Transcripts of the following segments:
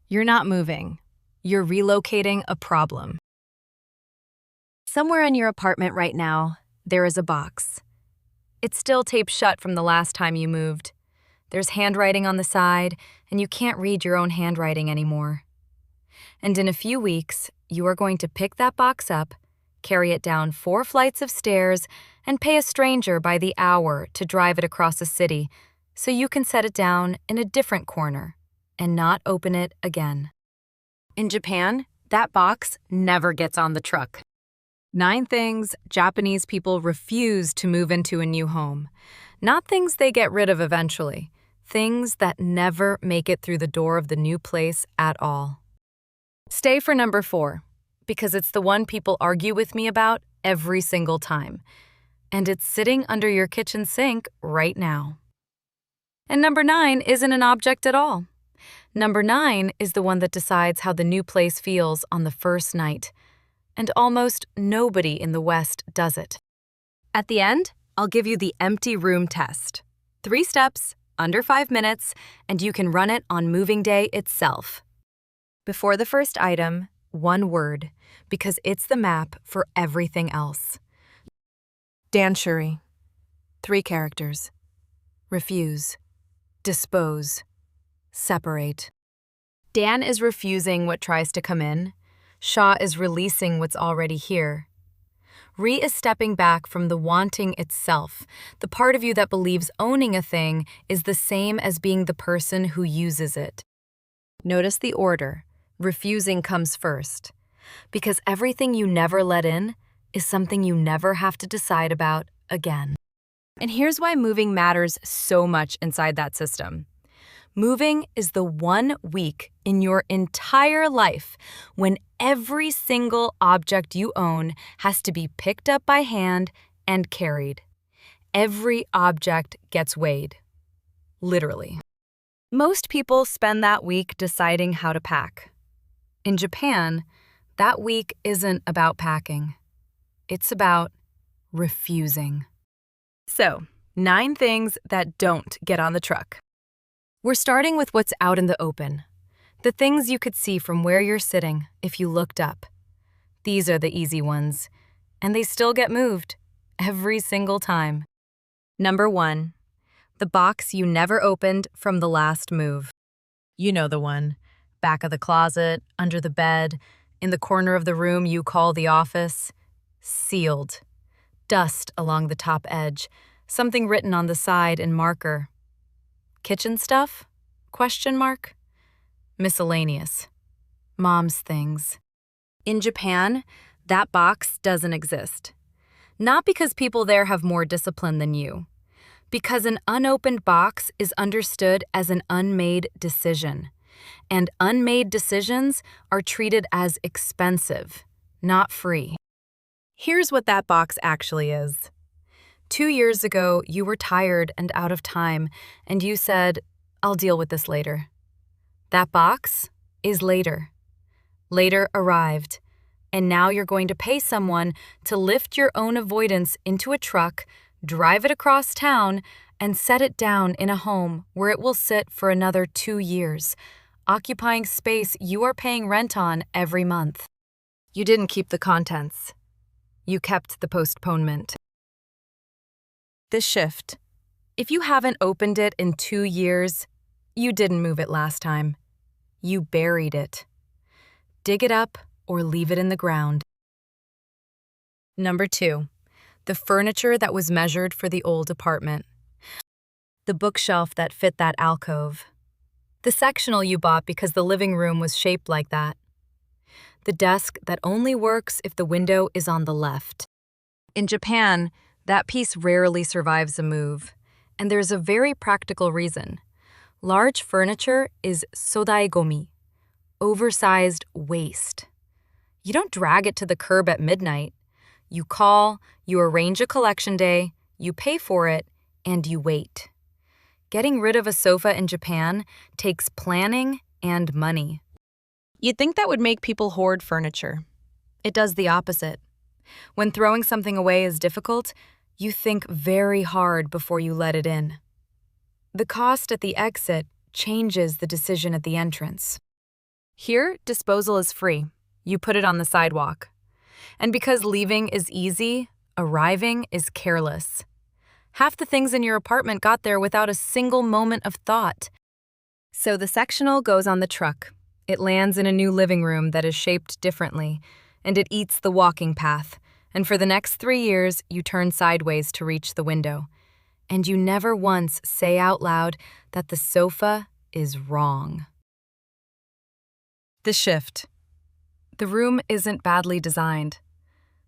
You're not moving. You're relocating a problem. Somewhere in your apartment right now, there is a box. It's still taped shut from the last time you moved. There's handwriting on the side, and you can't read your own handwriting anymore. And in a few weeks, you are going to pick that box up, carry it down 4 flights of stairs, and pay a stranger by the hour to drive it across a city so you can set it down in a different corner and not open it again. In Japan, that box never gets on the truck. 9 things Japanese people refuse to move into a new home. Not things they get rid of eventually. Things that never make it through the door of the new place at all. Stay for number 4, because it's the one people argue with me about every single time. And it's sitting under your kitchen sink right now. And number 9 isn't an object at all. Number 9 is the one that decides how the new place feels on the first night. And almost nobody in the West does it. At the end, I'll give you the empty room test. 3 steps, under 5 minutes, and you can run it on moving day itself. Before the first item, 1 word, because it's the map for everything else. Danshari. 3 characters. Refuse. Dispose. Separate. Dan is refusing what tries to come in. Shaw is releasing what's already here. Re is stepping back from the wanting itself, the part of you that believes owning a thing is the same as being the person who uses it. Notice the order. Refusing comes first, because everything you never let in is something you never have to decide about again. And here's why moving matters so much inside that system. Moving is the 1 week in your entire life when every single object you own has to be picked up by hand and carried. Every object gets weighed. Literally. Most people spend that week deciding how to pack. In Japan, that week isn't about packing. It's about refusing. So, 9 things that don't get on the truck. We're starting with what's out in the open. The things you could see from where you're sitting if you looked up. These are the easy ones, and they still get moved every single time. Number 1, the box you never opened from the last move. You know the one. Back of the closet, under the bed, in the corner of the room you call the office. Sealed. Dust along the top edge. Something written on the side in marker. Kitchen stuff? Question mark? Miscellaneous. Mom's things. In Japan, that box doesn't exist. Not because people there have more discipline than you. Because an unopened box is understood as an unmade decision. And unmade decisions are treated as expensive, not free. Here's what that box actually is. 2 years ago, you were tired and out of time, and you said, "I'll deal with this later." That box is later. Later arrived, and now you're going to pay someone to lift your own avoidance into a truck, drive it across town, and set it down in a home where it will sit for another 2 years, occupying space you are paying rent on every month. You didn't keep the contents. You kept the postponement. This shift. If you haven't opened it in 2 years, you didn't move it last time. You buried it. Dig it up or leave it in the ground. Number 2, the furniture that was measured for the old apartment. The bookshelf that fit that alcove. The sectional you bought because the living room was shaped like that. The desk that only works if the window is on the left. In Japan, that piece rarely survives a move, and there's a very practical reason. Large furniture is sodai gomi, oversized waste. You don't drag it to the curb at midnight. You call, you arrange a collection day, you pay for it, and you wait. Getting rid of a sofa in Japan takes planning and money. You'd think that would make people hoard furniture. It does the opposite. When throwing something away is difficult, you think very hard before you let it in. The cost at the exit changes the decision at the entrance. Here, disposal is free. You put it on the sidewalk. And because leaving is easy, arriving is careless. Half the things in your apartment got there without a single moment of thought. So the sectional goes on the truck. It lands in a new living room that is shaped differently, and it eats the walking path. And for the next 3 years, you turn sideways to reach the window. And you never once say out loud that the sofa is wrong. The shift. The room isn't badly designed.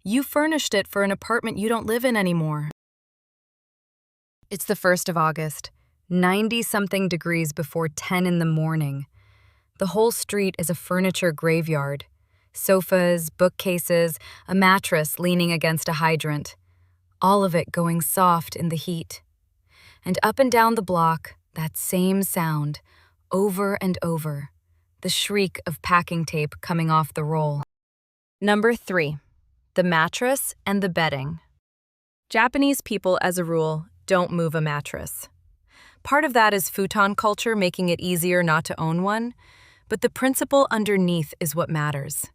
You furnished it for an apartment you don't live in anymore. It's the 1st of August, 90-something degrees before 10 in the morning. The whole street is a furniture graveyard. Sofas, bookcases, a mattress leaning against a hydrant. All of it going soft in the heat. And up and down the block, that same sound, over and over. The shriek of packing tape coming off the roll. Number 3. The mattress and the bedding. Japanese people, as a rule, don't move a mattress. Part of that is futon culture making it easier not to own one, but the principle underneath is what matters.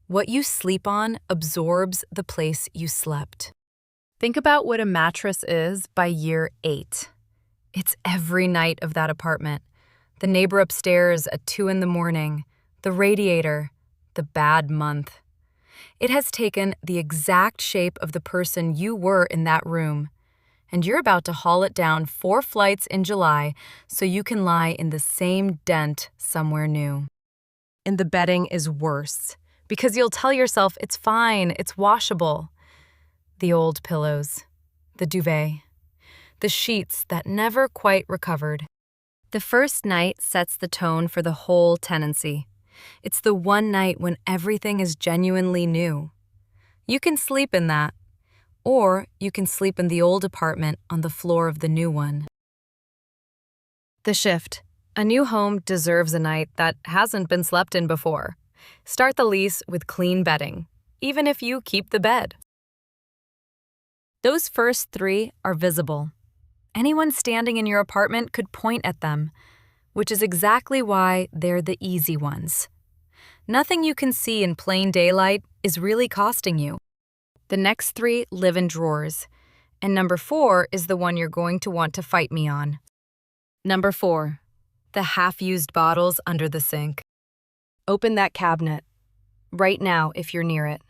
What you sleep on absorbs the place you slept. Think about what a mattress is by year 8. It's every night of that apartment. The neighbor upstairs at 2 in the morning, the radiator, the bad month. It has taken the exact shape of the person you were in that room, and you're about to haul it down 4 flights in July so you can lie in the same dent somewhere new. And the bedding is worse, because you'll tell yourself it's fine, it's washable. The old pillows, the duvet, the sheets that never quite recovered. The first night sets the tone for the whole tenancy. It's the one night when everything is genuinely new. You can sleep in that, or you can sleep in the old apartment on the floor of the new one. The shift. A new home deserves a night that hasn't been slept in before. Start the lease with clean bedding, even if you keep the bed. Those first 3 are visible. Anyone standing in your apartment could point at them, which is exactly why they're the easy ones. Nothing you can see in plain daylight is really costing you. The next 3 live in drawers, and number 4 is the one you're going to want to fight me on. Number 4, the half-used bottles under the sink. Open that cabinet, right now if you're near it.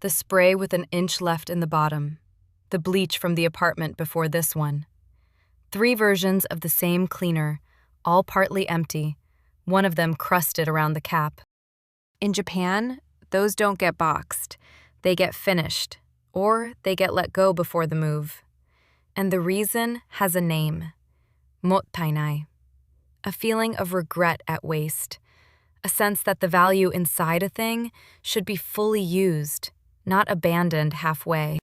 The spray with an inch left in the bottom, the bleach from the apartment before this one. 3 versions of the same cleaner, all partly empty, one of them crusted around the cap. In Japan, those don't get boxed. They get finished, or they get let go before the move. And the reason has a name. Mottainai. A feeling of regret at waste. A sense that the value inside a thing should be fully used, not abandoned halfway.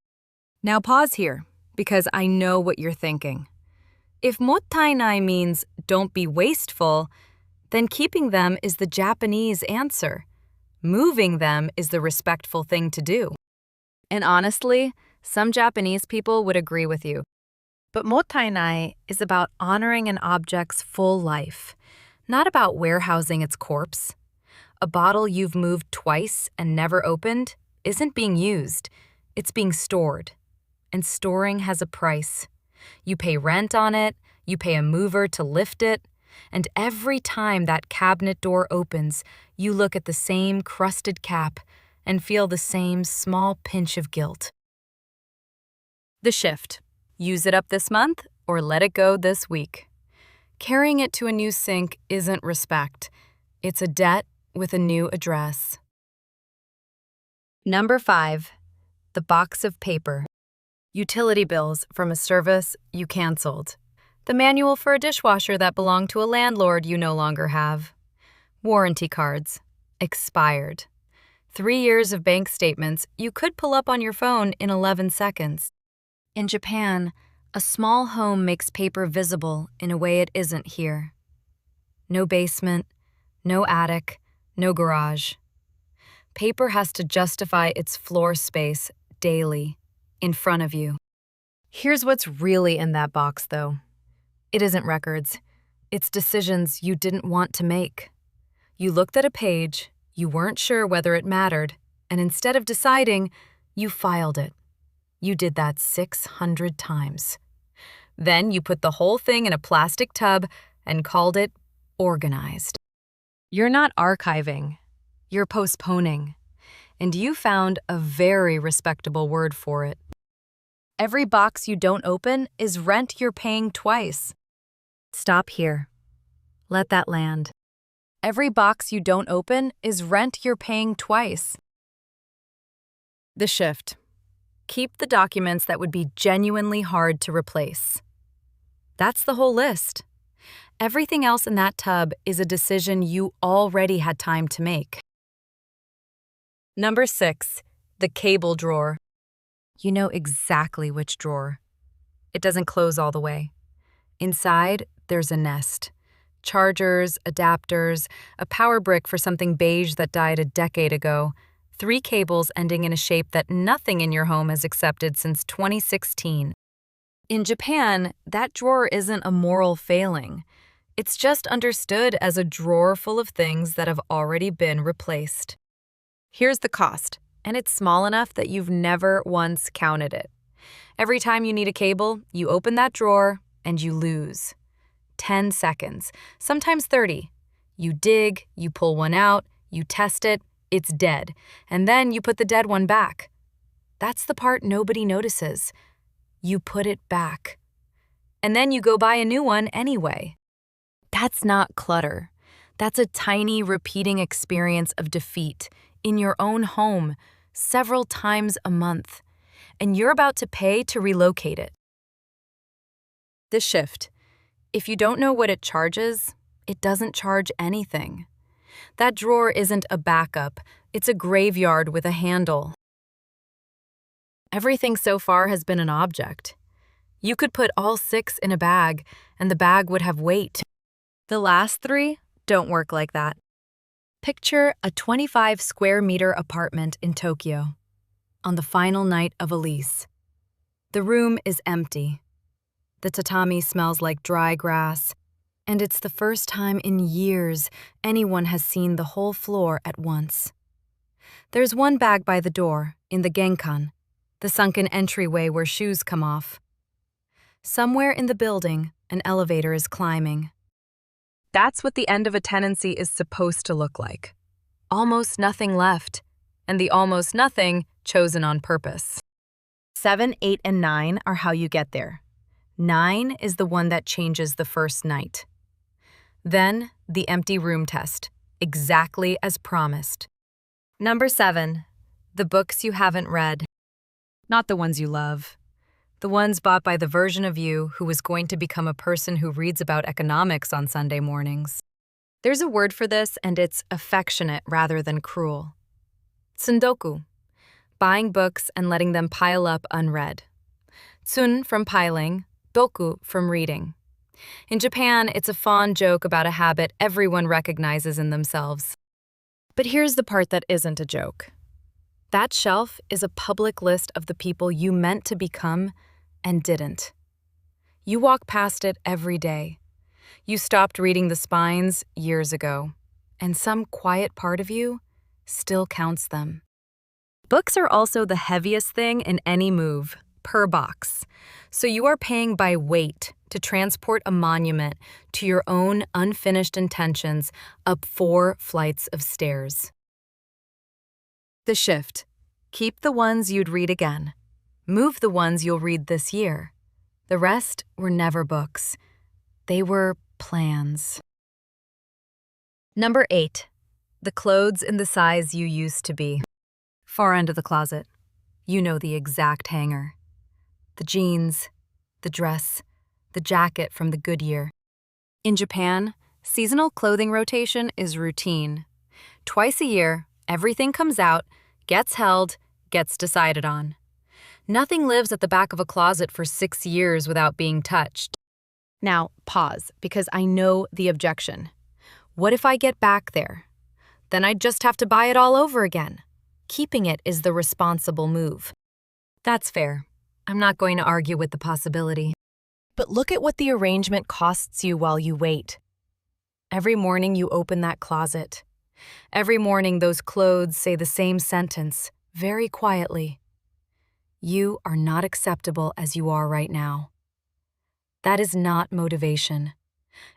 Now pause here, because I know what you're thinking. If Mottainai means don't be wasteful, then keeping them is the Japanese answer. Moving them is the respectful thing to do. And honestly, some Japanese people would agree with you. But Mottainai is about honoring an object's full life, not about warehousing its corpse. A bottle you've moved twice and never opened isn't being used, it's being stored. And storing has a price. You pay rent on it, you pay a mover to lift it, and every time that cabinet door opens, you look at the same crusted cap and feel the same small pinch of guilt. The shift. Use it up this month or let it go this week. Carrying it to a new sink isn't respect. It's a debt with a new address. Number 5. The box of paper. Utility bills from a service you canceled. The manual for a dishwasher that belonged to a landlord you no longer have. Warranty cards. Expired. 3 years of bank statements you could pull up on your phone in 11 seconds. In Japan, a small home makes paper visible in a way it isn't here. No basement, no attic, no garage. Paper has to justify its floor space daily, in front of you. Here's what's really in that box, though. It isn't records. It's decisions you didn't want to make. You looked at a page, you weren't sure whether it mattered, and instead of deciding, you filed it. You did that 600 times. Then you put the whole thing in a plastic tub and called it organized. You're not archiving, you're postponing. And you found a very respectable word for it. Every box you don't open is rent you're paying twice. Stop here. Let that land. Every box you don't open is rent you're paying twice. The shift. Keep the documents that would be genuinely hard to replace. That's the whole list. Everything else in that tub is a decision you already had time to make. Number 6, the cable drawer. You know exactly which drawer. It doesn't close all the way. Inside, there's a nest. Chargers, adapters, a power brick for something beige that died a decade ago, 3 cables ending in a shape that nothing in your home has accepted since 2016. In Japan, that drawer isn't a moral failing. It's just understood as a drawer full of things that have already been replaced. Here's the cost, and it's small enough that you've never once counted it. Every time you need a cable, you open that drawer and you lose. 10 seconds, sometimes 30. You dig, you pull one out, you test it, it's dead, and then you put the dead one back. That's the part nobody notices. You put it back. And then you go buy a new one anyway. That's not clutter. That's a tiny, repeating experience of defeat in your own home, several times a month, and you're about to pay to relocate it. The shift. If you don't know what it charges, it doesn't charge anything. That drawer isn't a backup, it's a graveyard with a handle. Everything so far has been an object. You could put all 6 in a bag, and the bag would have weight. The last 3 don't work like that. Picture a 25 square meter apartment in Tokyo on the final night of a lease. The room is empty. The tatami smells like dry grass, and it's the first time in years anyone has seen the whole floor at once. There's one bag by the door, in the genkan, the sunken entryway where shoes come off. Somewhere in the building, an elevator is climbing. That's what the end of a tenancy is supposed to look like. Almost nothing left, and the almost nothing chosen on purpose. 7, 8, and 9 are how you get there. 9 is the one that changes the first night. Then, the empty room test, exactly as promised. Number 7, the books you haven't read. Not the ones you love. The ones bought by the version of you who is going to become a person who reads about economics on Sunday mornings. There's a word for this, and it's affectionate rather than cruel. Tsundoku, buying books and letting them pile up unread. Tsun from piling, doku from reading. In Japan, it's a fond joke about a habit everyone recognizes in themselves. But here's the part that isn't a joke. That shelf is a public list of the people you meant to become and didn't. You walk past it every day. You stopped reading the spines years ago, and some quiet part of you still counts them. Books are also the heaviest thing in any move, per box. So you are paying by weight to transport a monument to your own unfinished intentions up 4 flights of stairs. The shift. Keep the ones you'd read again. Move the ones you'll read this year. The rest were never books. They were plans. Number 8. The clothes in the size you used to be. Far end of the closet. You know the exact hanger. The jeans, the dress, the jacket from the good year. In Japan, seasonal clothing rotation is routine. Twice a year, everything comes out, gets held, gets decided on. Nothing lives at the back of a closet for 6 years without being touched. Now, pause, because I know the objection. What if I get back there? Then I'd just have to buy it all over again. Keeping it is the responsible move. That's fair. I'm not going to argue with the possibility. But look at what the arrangement costs you while you wait. Every morning you open that closet. Every morning, those clothes say the same sentence, very quietly. You are not acceptable as you are right now. That is not motivation.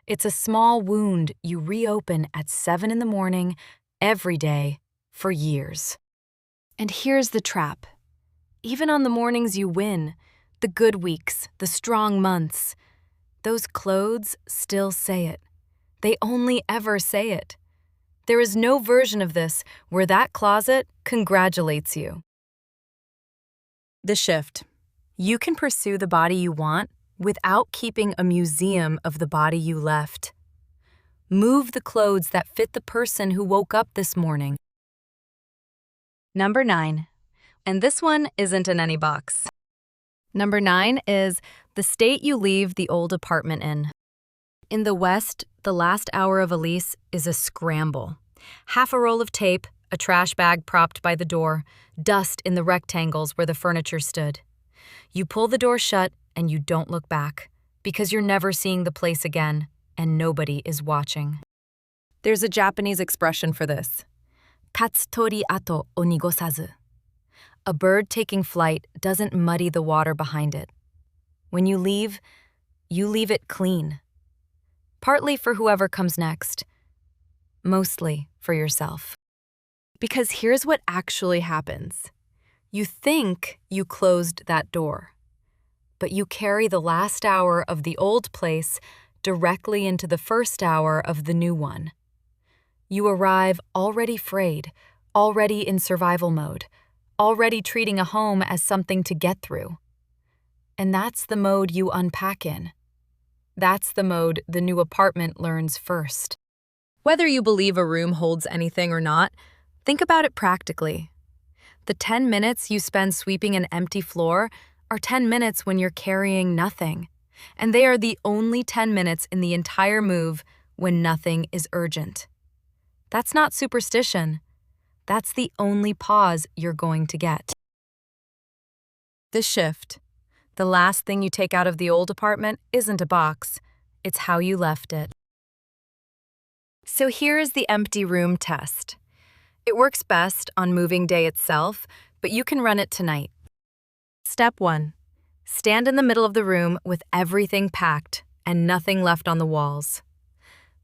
It's a small wound you reopen at 7 in the morning, every day, for years. And here's the trap. Even on the mornings you win, the good weeks, the strong months, those clothes still say it. They only ever say it. There is no version of this where that closet congratulates you. The shift. You can pursue the body you want without keeping a museum of the body you left. Move the clothes that fit the person who woke up this morning. Number 9. And this one isn't in any box. Number 9 is the state you leave the old apartment in. In the West, the last hour of a lease is a scramble. Half a roll of tape, a trash bag propped by the door, dust in the rectangles where the furniture stood. You pull the door shut and you don't look back, because you're never seeing the place again, and nobody is watching. There's a Japanese expression for this. Tatsutori ato o nigosazu. A bird taking flight doesn't muddy the water behind it. When you leave it clean. Partly for whoever comes next. Mostly for yourself. Because here's what actually happens. You think you closed that door, but you carry the last hour of the old place directly into the first hour of the new one. You arrive already frayed, already in survival mode, already treating a home as something to get through. And that's the mode you unpack in. That's the mode the new apartment learns first. Whether you believe a room holds anything or not, think about it practically. The 10 minutes you spend sweeping an empty floor are 10 minutes when you're carrying nothing, and they are the only 10 minutes in the entire move when nothing is urgent. That's not superstition. That's the only pause you're going to get. The shift. The last thing you take out of the old apartment isn't a box. It's how you left it. So here is the empty room test. It works best on moving day itself, but you can run it tonight. Step 1. Stand in the middle of the room with everything packed and nothing left on the walls.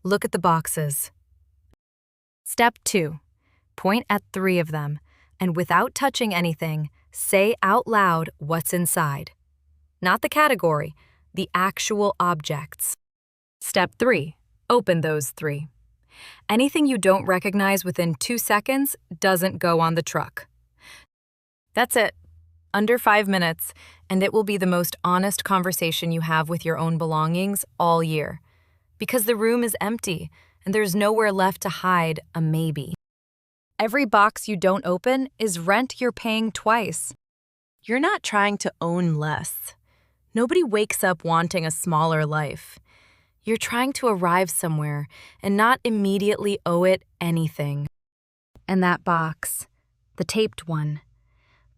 Look at the boxes. Step 2. Point at 3 of them, and without touching anything, say out loud what's inside. Not the category, the actual objects. Step 3. Open those 3. Anything you don't recognize within 2 seconds doesn't go on the truck. That's it. Under 5 minutes, and it will be the most honest conversation you have with your own belongings all year. Because the room is empty, and there's nowhere left to hide a maybe. Every box you don't open is rent you're paying twice. You're not trying to own less. Nobody wakes up wanting a smaller life. You're trying to arrive somewhere and not immediately owe it anything. And that box, the taped one,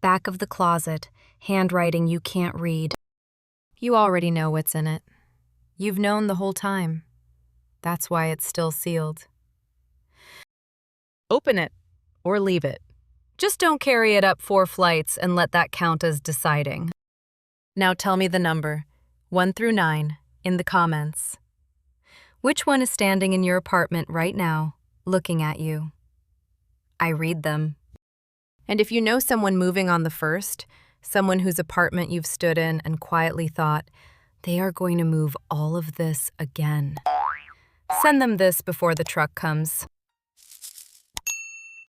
back of the closet, handwriting you can't read. You already know what's in it. You've known the whole time. That's why it's still sealed. Open it or leave it. Just don't carry it up 4 flights and let that count as deciding. Now tell me the number, 1 through 9, in the comments. Which one is standing in your apartment right now, looking at you? I read them. And if you know someone moving on the first, someone whose apartment you've stood in and quietly thought, they are going to move all of this again, send them this before the truck comes.